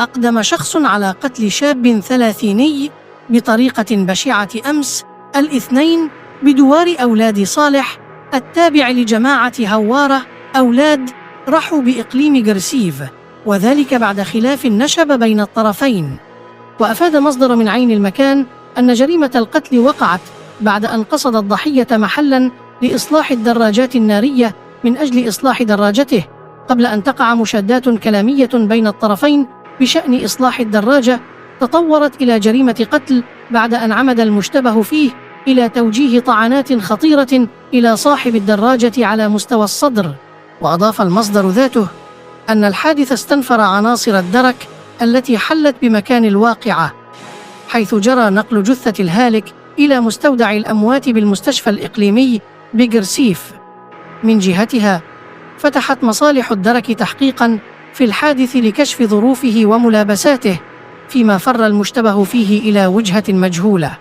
أقدم شخص على قتل شاب 30 بطريقة بشعة أمس الاثنين بدوار أولاد صالح التابع لجماعة هوارة أولاد رحو بإقليم قرسيف، وذلك بعد خلاف نشب بين الطرفين. وأفاد مصدر من عين المكان أن جريمة القتل وقعت بعد أن قصد الضحية محلاً لإصلاح الدراجات النارية من أجل إصلاح دراجته، قبل أن تقع مشادات كلامية بين الطرفين بشأن إصلاح الدراجة تطورت إلى جريمة قتل بعد أن عمد المشتبه فيه إلى توجيه طعنات خطيرة إلى صاحب الدراجة على مستوى الصدر. وأضاف المصدر ذاته أن الحادث استنفر عناصر الدرك التي حلت بمكان الواقعة، حيث جرى نقل جثة الهالك إلى مستودع الأموات بالمستشفى الإقليمي بقرسيف. من جهتها فتحت مصالح الدرك تحقيقاً في الحادث لكشف ظروفه وملابساته، فيما فر المشتبه فيه إلى وجهة مجهولة.